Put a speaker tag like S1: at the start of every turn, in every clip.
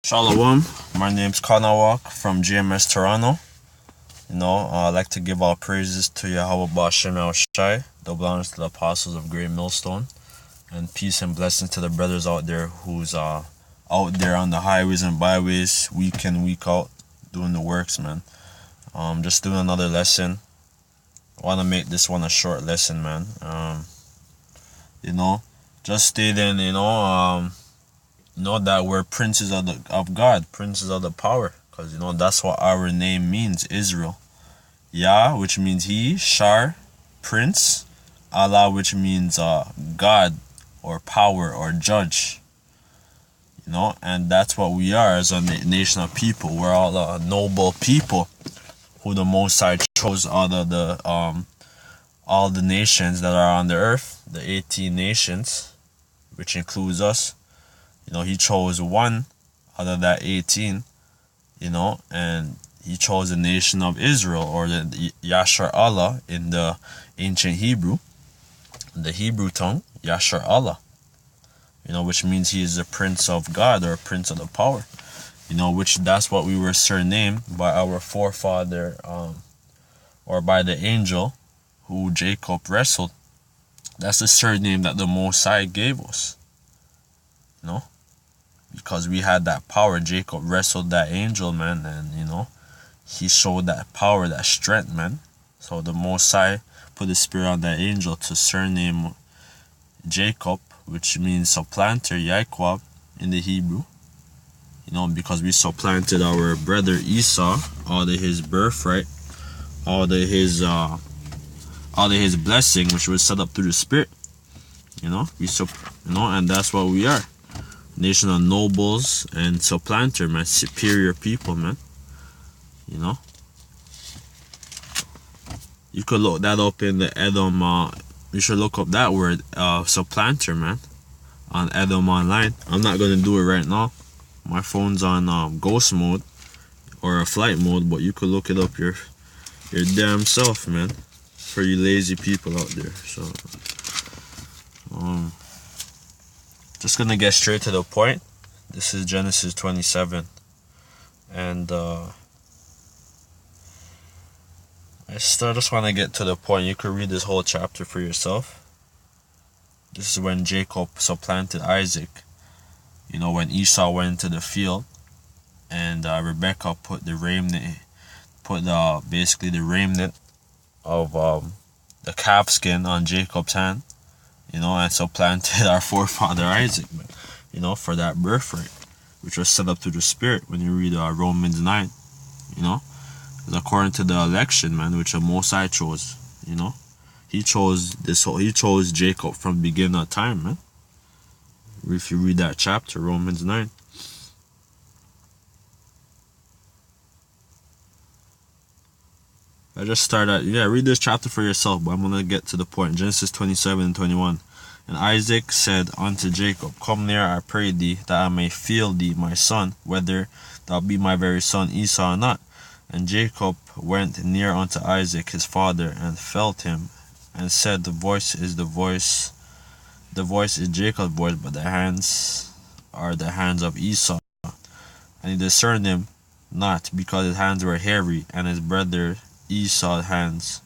S1: Shalom, my name's Kanawak from GMS Toronto. I'd like to give all praises to Yahweh Bashem El Shai, the belongs to the apostles of Great Millstone, and peace and blessings to the brothers out there who's out there on the highways and byways, week in, week out, doing the works, man. Just doing another lesson. I want to make this one a short lesson, man. Just stating, that we're princes of God, princes of the power, because that's what our name means, Israel. Yah, which means he, Shar, prince, Allah, which means God or power or judge. And that's what we are as a nation of people. We're all a noble people who the Most High chose out of all the nations that are on the earth, the 18 nations, which includes us. He chose one out of that 18, and he chose the nation of Israel, or the Yashar Allah in the ancient Hebrew, the Hebrew tongue, Yashar Allah, which means he is the prince of God or prince of the power, which that's what we were surnamed by our forefather, or by the angel who Jacob wrestled. That's the surname that the Most High gave us, because we had that power. Jacob wrestled that angel, man, and he showed that power, that strength, man. So the Most High put the spirit on that angel to surname Jacob, which means supplanter, Yaquab in the Hebrew, because we supplanted our brother Esau, all of his birthright, all of his blessing, which was set up through the spirit. And that's what we are. Nation of nobles and supplanter, man, superior people, man. You could look that up in the Edom. You should look up that word, supplanter, man, on Edom online. I'm not gonna do it right now. My phone's on ghost mode or a flight mode, but you could look it up your damn self, man. For you lazy people out there. So, just gonna get straight to the point. This is Genesis 27, and I just want to get to the point. You could read this whole chapter for yourself. This is when Jacob supplanted Isaac. When Esau went into the field, and Rebecca put basically the remnant of the calf skin on Jacob's hand, and supplanted our forefather Isaac, for that birthright, which was set up through the spirit. When you read Romans 9, it's according to the election, man, which the Most High chose. He chose Jacob from the beginning of time, man. If you read that chapter, Romans 9. I just started, read this chapter for yourself, but I'm going to get to the point. Genesis 27 and 21. And Isaac said unto Jacob, Come near, I pray thee, that I may feel thee, my son, whether thou be my very son Esau or not. And Jacob went near unto Isaac his father, and felt him, and said, the voice is Jacob's voice, but the hands are the hands of Esau. And he discerned him not, because his hands were hairy, and his brother Esau's hands,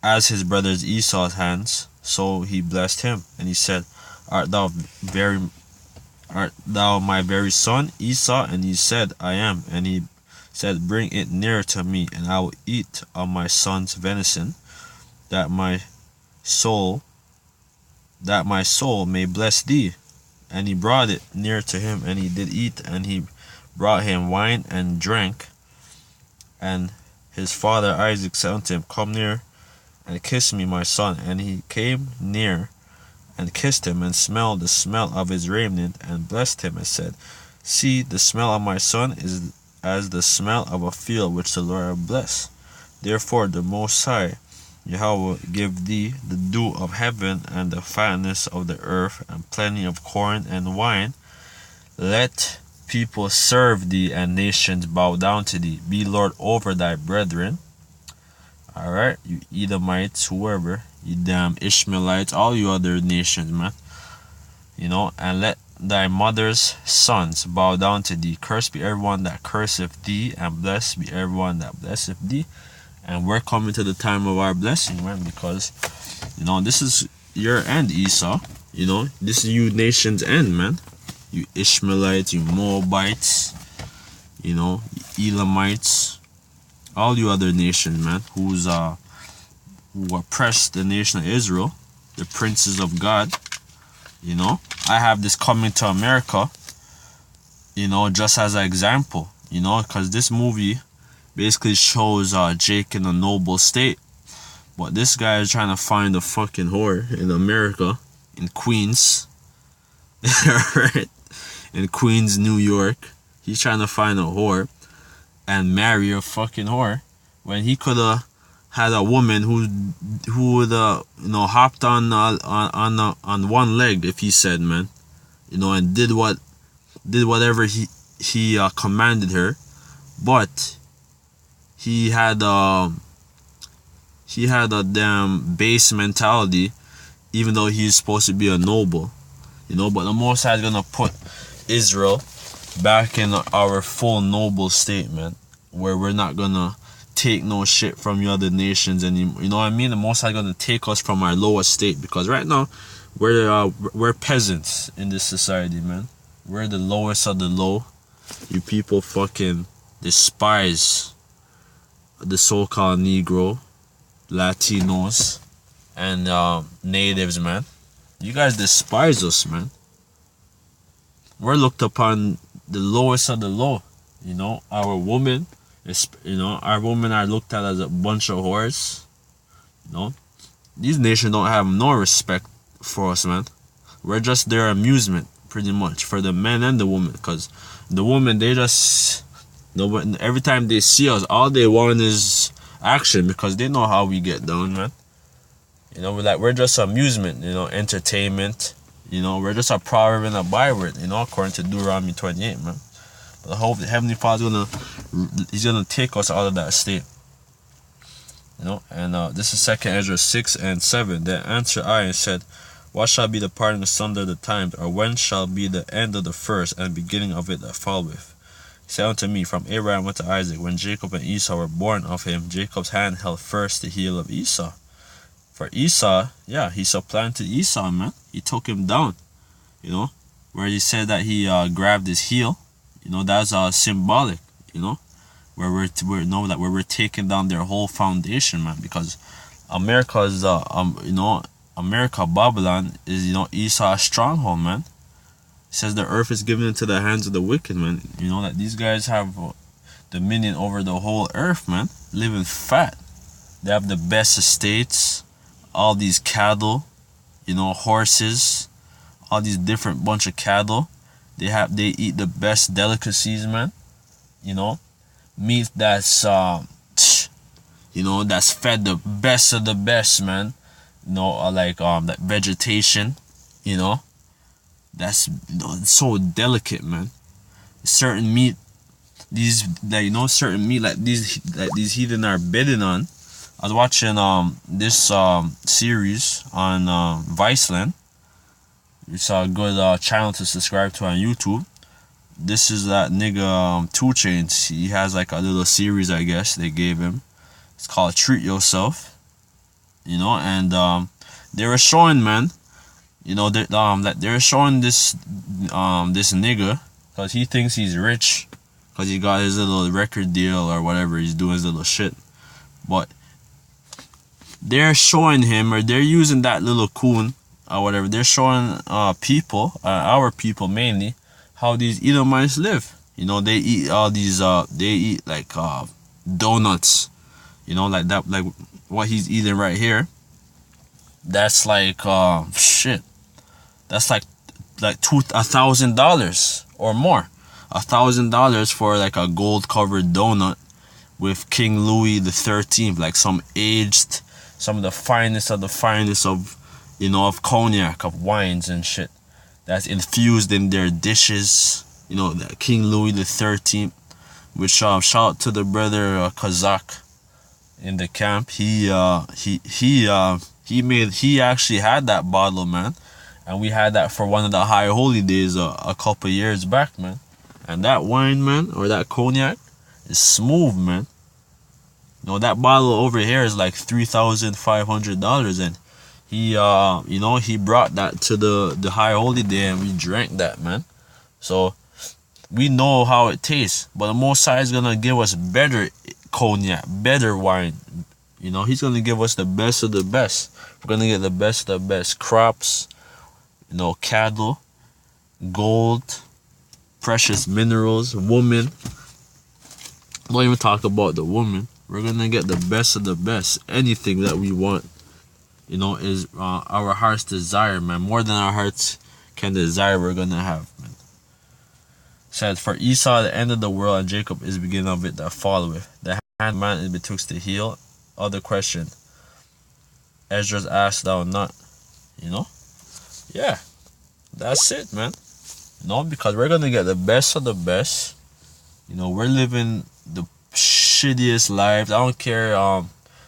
S1: as his brother's Esau's hands. So he blessed him, and he said, Art thou my very son Esau? And he said, I am. And he said, Bring it nearer to me, and I will eat of my son's venison, that my soul may bless thee. And he brought it near to him, and he did eat, and he brought him wine and drank. And his father Isaac said unto him, Come near and kiss me, my son. And he came near and kissed him, and smelled the smell of his raiment, and blessed him, and said, See, the smell of my son is as the smell of a field which the Lord hath blessed. Therefore the Most High Yahweh give thee the dew of heaven, and the fatness of the earth, and plenty of corn and wine. Let people serve thee, and nations bow down to thee. Be Lord over thy brethren. Alright, you Edomites, whoever, you damn Ishmaelites, all you other nations, man. And let thy mother's sons bow down to thee. Cursed be everyone that curseth thee, and blessed be everyone that blesseth thee. And we're coming to the time of our blessing, man, because, this is your end, Esau. This is you nation's end, man. You Ishmaelites, you Moabites, you Elamites, all you other nations, man, who oppressed the nation of Israel, the princes of God. I have this coming to America, just as an example, because this movie basically shows Jake in a noble state, but this guy is trying to find a fucking whore in America, in Queens, right? In Queens, New York. He's trying to find a whore and marry a fucking whore, when he could have had a woman who would hopped on one leg, if he said, man, and did whatever he commanded her. But he had a damn base mentality, even though he's supposed to be a noble, but the Most High is gonna put Israel back in our full noble state, man, where we're not gonna take no shit from the other nations anymore. You know what I mean? The Most High gonna take us from our lowest state, because right now we're peasants in this society, man. We're the lowest of the low. You people fucking despise the so-called Negro, Latinos, and natives, man. You guys despise us, man. We're looked upon the lowest of the low. Our women, our women are looked at as a bunch of whores. These nations don't have no respect for us, man. We're just their amusement, pretty much, for the men and the women. Because the women, they just, every time they see us, all they want is action, because they know how we get down, man. We're just amusement, entertainment. We're just a proverb and a byword, according to Deuteronomy 28, man. But I hope the Heavenly Father's He's gonna take us out of that state. And this is 2 Ezra 6 and 7. Then answered I and said, what shall be the parting asunder of the times, or when shall be the end of the first and beginning of it that followeth? He said unto me, from Abraham unto Isaac, when Jacob and Esau were born of him, Jacob's hand held first the heel of Esau. For Esau, he supplanted Esau, man. He took him down, where he said that he grabbed his heel. That's symbolic, where we're taking down their whole foundation, man. Because America's, America, Babylon is, Esau's stronghold, man. It says the earth is given into the hands of the wicked, man. That these guys have dominion over the whole earth, man. Living fat. They have the best estates, all these cattle, horses, all these different bunch of cattle. They eat the best delicacies, man. Meat that's that's fed the best of the best, man. That vegetation, that's so delicate, man. Certain meat, certain meat like these heathen are bidding on. I was watching this series on Viceland. It's a good channel to subscribe to on YouTube. This is that nigga 2 Chainz. He has like a little series, I guess they gave him. It's called Treat Yourself. And they were showing, man, that they're showing this nigga, because he thinks he's rich, because he got his little record deal or whatever, he's doing his little shit. But they're showing him, or they're using that little coon or whatever, they're showing people, our people mainly, how these Edomites live. They eat all these they eat like donuts, like that, like what he's eating right here. That's like shit. That's like $1,000 or more. $1,000 for like a gold covered donut with King Louis the 13th, like some of the finest of the finest of of cognac, of wines and shit, that's infused in their dishes. That King Louis the 13th. Which shout out to the brother Kazakh in the camp. He actually had that bottle, man, And we had that for one of the high holy days a couple years back, man. And that wine, man, or that cognac is smooth, man. You know, that bottle over here is like $3,500, and he brought that to the high holy day, and we drank that, man. So we know how it tastes, but the Most High is gonna give us better cognac, better wine. You know, he's gonna give us the best of the best. We're gonna get the best of the best crops, you know, cattle, gold, precious minerals, woman. Don't even talk about the woman. We're gonna get the best of the best. Anything that we want, you know, is our heart's desire, man. More than our hearts can desire, we're gonna have, man. Said, for Esau the end of the world, and Jacob is the beginning of it that followeth. The hand of man is betwixt the heel. Other question. Esdras asked thou not. You know? Yeah. That's it, man. You know, because we're gonna get the best of the best. You know, we're living the shittiest lives. I don't care,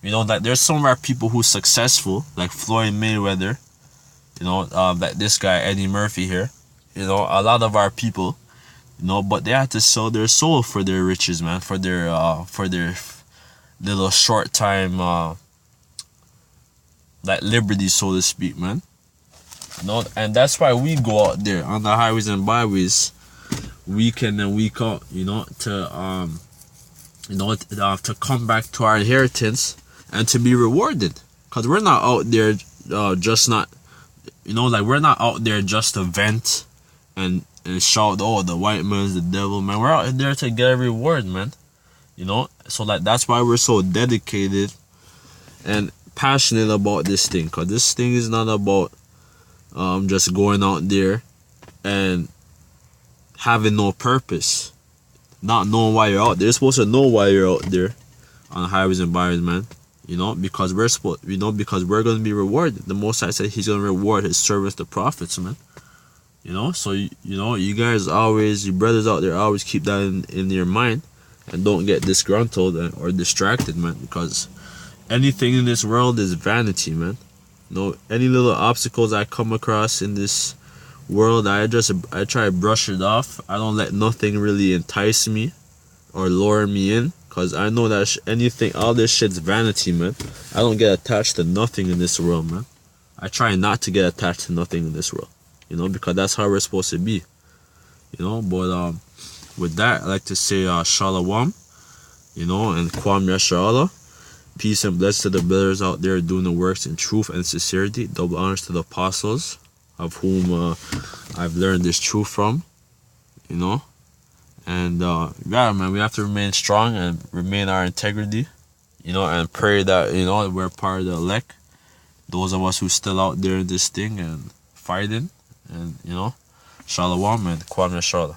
S1: you know, like there's some of our people who's successful, like Floyd Mayweather, you know, like this guy, Eddie Murphy here. You know, a lot of our people, you know, but they have to sell their soul for their riches, man, for their little short time like liberty, so to speak, man. You know, and that's why we go out there on the highways and byways week in and week out, you know, to to come back to our inheritance and to be rewarded. Because we're not out there just not, you know, like we're not out there just to vent and shout, oh, the white man's the devil, man. We're out there to get a reward, man. You know, so like that's why we're so dedicated and passionate about this thing. Because this thing is not about just going out there and having no purpose, not knowing why you're out there. You're supposed to know why you're out there on the highways and byways, man. You know, because we're supposed, you know, because we're gonna be rewarded. The Most High said He's gonna reward His servants, the prophets, man. You know, so you know, you guys always, you brothers out there, always keep that in your mind, and don't get disgruntled or distracted, man. Because anything in this world is vanity, man. You know, any little obstacles I come across in this world, I try to brush it off. I don't let nothing really entice me or lure me in, because I know that anything, all this shit's vanity, man. I don't get attached to nothing in this world, man. I try not to get attached to nothing in this world, you know, because that's how we're supposed to be, you know. But with that, I'd like to say shalom, you know, and kwam yashala. Peace and blessings to the brothers out there doing the works in truth and sincerity. Double honors to the apostles, of whom I've learned this truth from, you know. And yeah, man, we have to remain strong and remain our integrity, you know, and pray that, you know, we're part of the elect, those of us who still out there in this thing and fighting, and, you know, shalom and kwam yashala.